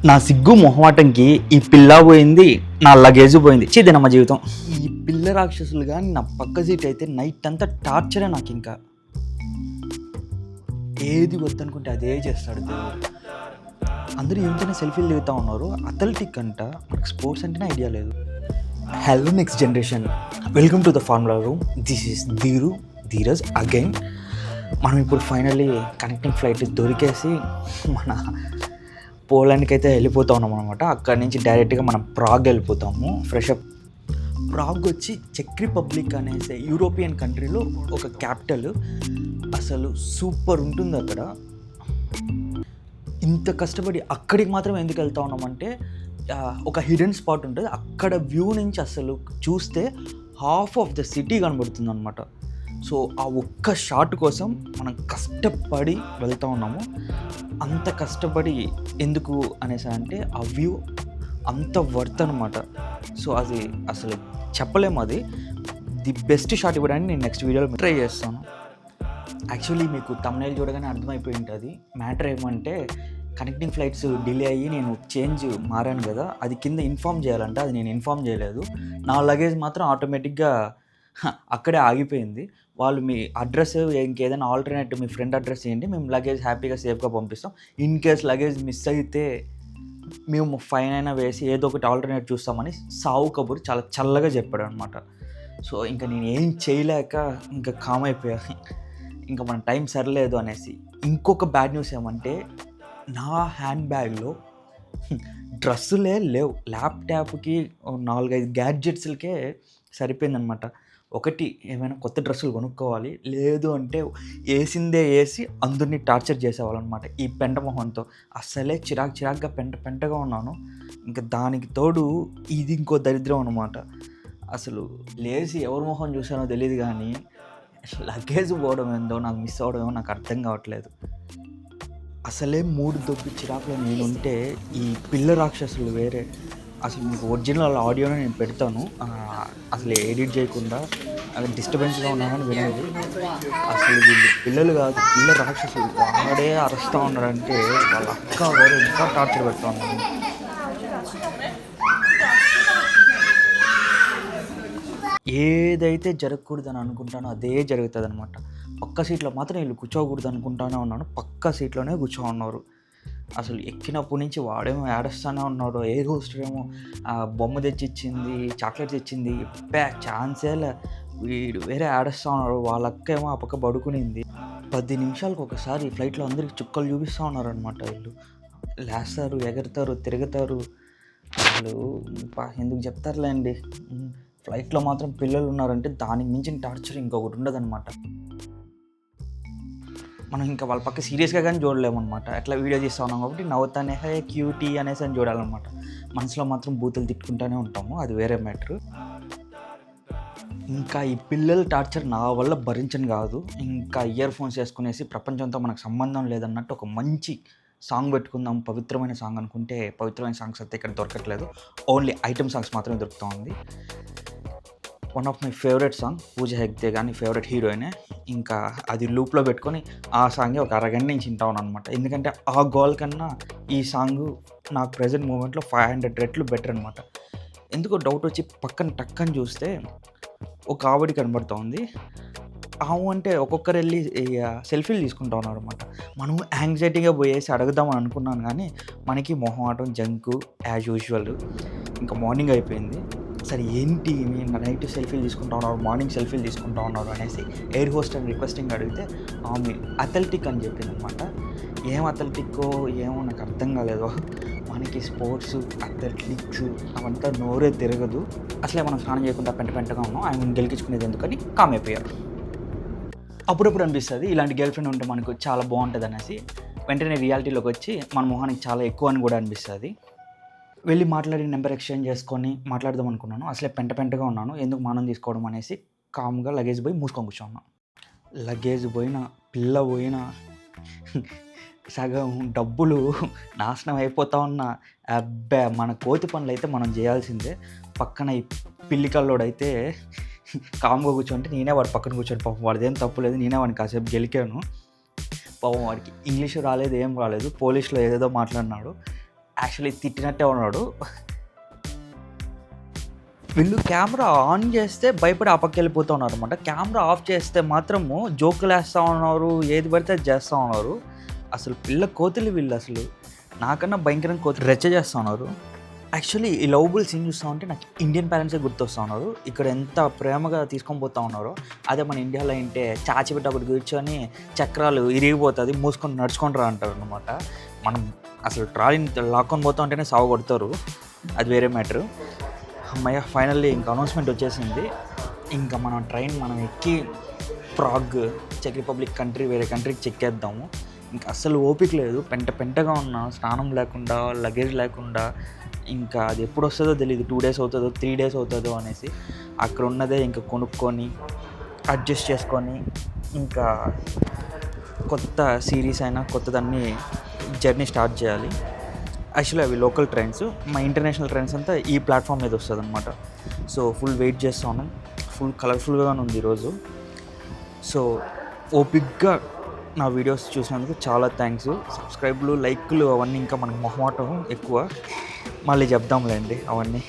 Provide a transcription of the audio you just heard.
నా సిగ్గు మొహమాటంకి ఈ పిల్ల పోయింది, నా లగేజ్ పోయింది. చిదినమ్మ జీవితం. ఈ పిల్ల రాక్షసులు కానీ నా పక్క సీట్ అయితే నైట్ అంతా టార్చరే. నాకు ఇంకా ఏది వద్దనుకుంటే అదే చేస్తాడు దేవుడు. అందరూ ఏంటనే సెల్ఫీలు దిగుతూ ఉన్నారు. అథ్లెటిక్ అంట, మనకు స్పోర్ట్స్ అంటేనే ఐడియా లేదు. Hello next generation, welcome to the formula room. This is Dheeraj again. మనం ఇప్పుడు ఫైనల్లీ కనెక్టింగ్ ఫ్లైట్ దొరికేసి మన పోలాండ్కి అయితే వెళ్ళిపోతా ఉన్నాం అనమాట. అక్కడి నుంచి డైరెక్ట్గా మనం ప్రాగ్ వెళ్ళిపోతాము. ఫ్రెషప్. ప్రాగ్ వచ్చి చెక్ రిపబ్లిక్ అనేసి యూరోపియన్ కంట్రీలో ఒక క్యాపిటల్. అసలు సూపర్ ఉంటుంది అక్కడ. ఇంత కష్టపడి అక్కడికి మాత్రం ఎందుకు వెళ్తా ఉన్నామంటే ఒక హిడెన్ స్పాట్ ఉంటుంది. అక్కడ వ్యూ నుంచి అసలు చూస్తే హాఫ్ ఆఫ్ ద సిటీ కనబడుతుంది అనమాట. సో ఆ ఒక్క షాట్ కోసం మనం కష్టపడి వెళ్తూ ఉన్నాము. అంత కష్టపడి ఎందుకు అనేసి అంటే ఆ వ్యూ అంత వర్త్ అనమాట. సో అది అసలు చెప్పలేము. అది ది బెస్ట్ షాట్ ఇవ్వడానికి నేను నెక్స్ట్ వీడియోలో ట్రై చేస్తాను. యాక్చువల్లీ మీకు తమ్నైల్ చూడగానే అర్థమైపోయి ఉంటుంది. మ్యాటర్ ఏమంటే కనెక్టింగ్ ఫ్లైట్స్ డిలే అయ్యి నేను చేంజ్ మారాను కదా, అది కింద ఇన్ఫామ్ చేయాలంటే అది నేను ఇన్ఫామ్ చేయలేదు. నా లగేజ్ మాత్రం ఆటోమేటిక్గా అక్కడే ఆగిపోయింది. వాళ్ళు మీ అడ్రస్ ఇంకేదైనా ఆల్టర్నేటివ్ మీ ఫ్రెండ్ అడ్రస్ చేయండి, మేము లగేజ్ హ్యాపీగా సేఫ్గా పంపిస్తాం. ఇన్ కేస్ లగేజ్ మిస్ అయితే మేము ఫైన్ అయినా వేసి ఏదో ఒకటి ఆల్టర్నేట్ చూస్తామని సావు కబుర్ చాలా చల్లగా చెప్పాడు అనమాట. సో ఇంకా నేను ఏం చేయలేక ఇంకా కామ్ అయిపోయా. ఇంకా మన టైం సరిలేదు అనేసి. ఇంకొక బ్యాడ్ న్యూస్ ఏమంటే నా హ్యాండ్ బ్యాగ్లో డ్రెస్సులే లేవు. ల్యాప్టాప్కి 4-5 గ్యాడ్జెట్స్లకే సరిపోయిందనమాట. ఒకటి ఏమైనా కొత్త డ్రెస్సులు కొనుక్కోవాలి, లేదు అంటే వేసిందే వేసి అందరినీ టార్చర్ చేసేవాళ్ళనమాట ఈ పెంట మొహంతో. అస్సలే చిరాకుగా పెంటగా ఉన్నాను. ఇంకా దానికి తోడు ఇది ఇంకో దరిద్రం అనమాట. అసలు లేచి ఎవరి మొహం చూసానో తెలియదు కానీ లగేజ్ పోవడం ఏందో, నాకు మిస్ అవ్వడం ఏమో నాకు అర్థం కావట్లేదు. అసలే మూడు దొబ్బి చిరాకులో నేనుంటే ఈ పిల్ల రాక్షసులు వేరే. అసలు మీకు ఒరిజినల్ ఆడియోనే నేను పెడతాను, అసలు ఎడిట్ చేయకుండా. అది డిస్టర్బెన్స్గా ఉన్నామని వినేది. అసలు వీళ్ళు పిల్లలు కాదు, పిల్ల రాక్షసులు. వాడే అరుస్తూ ఉన్నారంటే వాళ్ళ అక్క వేరే ఇంకా టార్చర్ పెడతా ఉన్నారు. ఏదైతే జరగకూడదని అనుకుంటానో అదే జరుగుతుంది అనమాట. పక్క సీట్లో మాత్రం వీళ్ళు కూర్చోకూడదు అనుకుంటానే ఉన్నాను, పక్క సీట్లోనే కూర్చో ఉన్నారు. అసలు ఎక్కినప్పటి నుంచి వాడేమో ఏడుస్తూనే ఉన్నాడు. ఎయిర్ హోస్టర్ ఏమో బొమ్మ తెచ్చిచ్చింది, చాక్లెట్స్ ఇచ్చింది, ఛాన్సేలే. వీడు వేరే ఏడుస్తూ ఉన్నాడు. వాళ్ళ అక్క ఏమో ఆ పక్క పడుకునింది. 10 నిమిషాలకు ఒకసారి ఫ్లైట్లో అందరికి చుక్కలు చూపిస్తూ ఉన్నారనమాట. వీళ్ళు లేస్తారు, ఎగరుతారు, తిరుగుతారు. అసలు ఎందుకు చెప్తారులేండి. ఫ్లైట్లో మాత్రం పిల్లలు ఉన్నారంటే దానికి మించిన టార్చర్ ఇంకొకటి ఉండదన్నమాట. మనం ఇంకా వాళ్ళ పక్క సీరియస్గా కానీ చూడలేమన్నమాట. ఎట్లా వీడియో తీస్తూ ఉన్నాం కాబట్టి నవ్వుతానే హే క్యూటీ అనేసి అని చూడాలన్నమాట. మనసులో మాత్రం బూతులు తిట్టుకుంటూనే ఉంటాము, అది వేరే మ్యాటర్. ఇంకా ఈ పిల్లల టార్చర్ నా వల్ల భరించను కాదు. ఇంకా ఇయర్ ఫోన్స్ వేసుకునేసి ప్రపంచంతో మనకు సంబంధం లేదన్నట్టు ఒక మంచి సాంగ్ పెట్టుకుందాం, పవిత్రమైన సాంగ్ అనుకుంటే పవిత్రమైన సాంగ్స్ అయితే ఇక్కడ దొరకట్లేదు. ఓన్లీ ఐటమ్ సాంగ్స్ మాత్రమే దొరుకుతూ ఉంది. One of my favourite song Pooja Hegde కానీ ఫేవరెట్ హీరోయినే. ఇంకా అది లూప్లో పెట్టుకొని ఆ సాంగే ఒక అరగంట నుంచి వింటాను అనమాట. ఎందుకంటే ఆ గోల్ కన్నా ఈ సాంగ్ నాకు ప్రజెంట్ మూమెంట్లో 500 రెట్లు బెటర్ అనమాట. ఎందుకో డౌట్ వచ్చి పక్కన టక్కని చూస్తే ఒక ఆవిడ కనబడుతూ ఉంది. ఆవు అంటే ఒక్కొక్కరు వెళ్ళి సెల్ఫీలు తీసుకుంటా ఉన్నారు అనమాట. మనం యాంగ్జైటీగా పోయేసి అడుగుదామని అనుకున్నాను కానీ మనకి మొహమాటం, జంకు యాజ్ యూజువల్. ఇంకా మార్నింగ్ అయిపోయింది. సరే ఏంటి నేను నైట్ సెల్ఫీలు తీసుకుంటా ఉన్నారు, మార్నింగ్ సెల్ఫీలు తీసుకుంటా ఉన్నారు అనేసి ఎయిర్ హోస్ట్ అని రిక్వెస్టింగ్ అడిగితే ఆమె అథ్లెటిక్ అని చెప్పింది అనమాట. ఏం అథ్లెటిక్కో ఏమో నాకు అర్థం కాలేదు. మనకి స్పోర్ట్స్, అథ్లెటిక్స్ అవంతా నోరే తిరగదు. అసలే మనం స్నానం చేయకుండా పెంటగా ఉన్నాం, ఆయన గెలికించుకునేది ఎందుకని కామ్ అయిపోయారు. అప్పుడప్పుడు అనిపిస్తుంది ఇలాంటి గర్ల్ ఫ్రెండ్ ఉంటే మనకు చాలా బాగుంటుంది అనేసి. వెంటనే రియాలిటీలోకి వచ్చి మన మొహానికి చాలా ఎక్కువ అని కూడా అనిపిస్తుంది. వెళ్ళి మాట్లాడి నెంబర్ ఎక్స్చేంజ్ చేసుకొని మాట్లాడదాం అనుకున్నాను. అసలే పెంటగా ఉన్నాను, ఎందుకు మానం తీసుకోవడం అనేసి కామ్గా లగేజ్ పోయి మూసుకొని కూర్చున్నాను. లగేజ్ పోయినా, పిల్ల పోయినా, సగం డబ్బులు నాశనం అయిపోతా ఉన్నా, అబ్బా మన కోతి పనులు అయితే మనం చేయాల్సిందే. పక్కన ఈ పిల్లికల్లోడైతే కామ్గా కూర్చోంటే నేనే వాడు పక్కన కూర్చోండి. పాపం వాడిదేం తప్పు లేదు, నేనే వాడిని కాసేపు గెలికాను. పాపం వాడికి ఇంగ్లీషు రాలేదు, ఏం రాలేదు, పోలీష్లో ఏదేదో మాట్లాడినాడు. యాక్చువల్లీ తిట్టినట్టే ఉన్నాడు. వీళ్ళు కెమెరా ఆన్ చేస్తే భయపడి ఆ పక్క వెళ్ళిపోతూ ఉన్నారు అనమాట. కెమెరా ఆఫ్ చేస్తే మాత్రము జోకులు వేస్తూ ఉన్నారు, ఏది పడితే అది చేస్తూ ఉన్నారు. అసలు పిల్ల కోతులు వీళ్ళు అసలు నాకన్నా భయంకరంగా కోతులు రెచ్చ చేస్తూ ఉన్నారు. యాక్చువల్లీ ఈ లవబుల్ సీన్ చూస్తూ ఉంటే నాకు ఇండియన్ పేరెంట్సే గుర్తొస్తూ ఉన్నారు. ఇక్కడ ఎంత ప్రేమగా తీసుకొని పోతూ ఉన్నారో అదే మన ఇండియాలో ఏంటే చాచిపెట్టి అప్పుడు కూర్చొని చక్రాలు ఇరిగిపోతుంది మూసుకొని నడుచుకొని రా అంటారు అనమాట. మనం అసలు ట్రాలీని లాక్కొని పోతా ఉంటేనే సాగు కొడతారు, అది వేరే మ్యాటరు. అమ్మయ్య ఫైనల్లీ ఇంకా అనౌన్స్మెంట్ వచ్చేసింది. ఇంకా మనం ఎక్కి ప్రాగ్, చెక్ రిపబ్లిక్ కంట్రీ, వేరే కంట్రీకి చెక్కేద్దాము. ఇంకా అస్సలు ఓపిక లేదు, పెంటగా ఉన్నాను, స్నానం లేకుండా, లగేజ్ లేకుండా. ఇంకా అది ఎప్పుడు వస్తుందో తెలియదు, 2 days అవుతుందో 3 days అవుతుందో అనేసి అక్కడ ఉన్నదే ఇంకా కొనుక్కొని అడ్జస్ట్ చేసుకొని ఇంకా కొత్త సిరీస్ అయినా కొత్తదాన్ని జర్నీ స్టార్ట్ చేయాలి. యాక్చువల్లీ అవి లోకల్ ట్రైన్స్, మా ఇంటర్నేషనల్ ట్రైన్స్ అంతా ఈ ప్లాట్ఫామ్ మీద వస్తుంది అనమాట. సో ఫుల్ వెయిట్ చేస్తూ ఉన్నాం, ఫుల్ కలర్ఫుల్గా ఉంది ఈరోజు. సో ఓపిక్గా నా వీడియోస్ చూసినందుకు చాలా థ్యాంక్స్. సబ్స్క్రైబ్లు, లైక్లు అవన్నీ ఇంకా మనకు మొహమాటం ఎక్కువ, మళ్ళీ చెప్దాంలేండి అవన్నీ.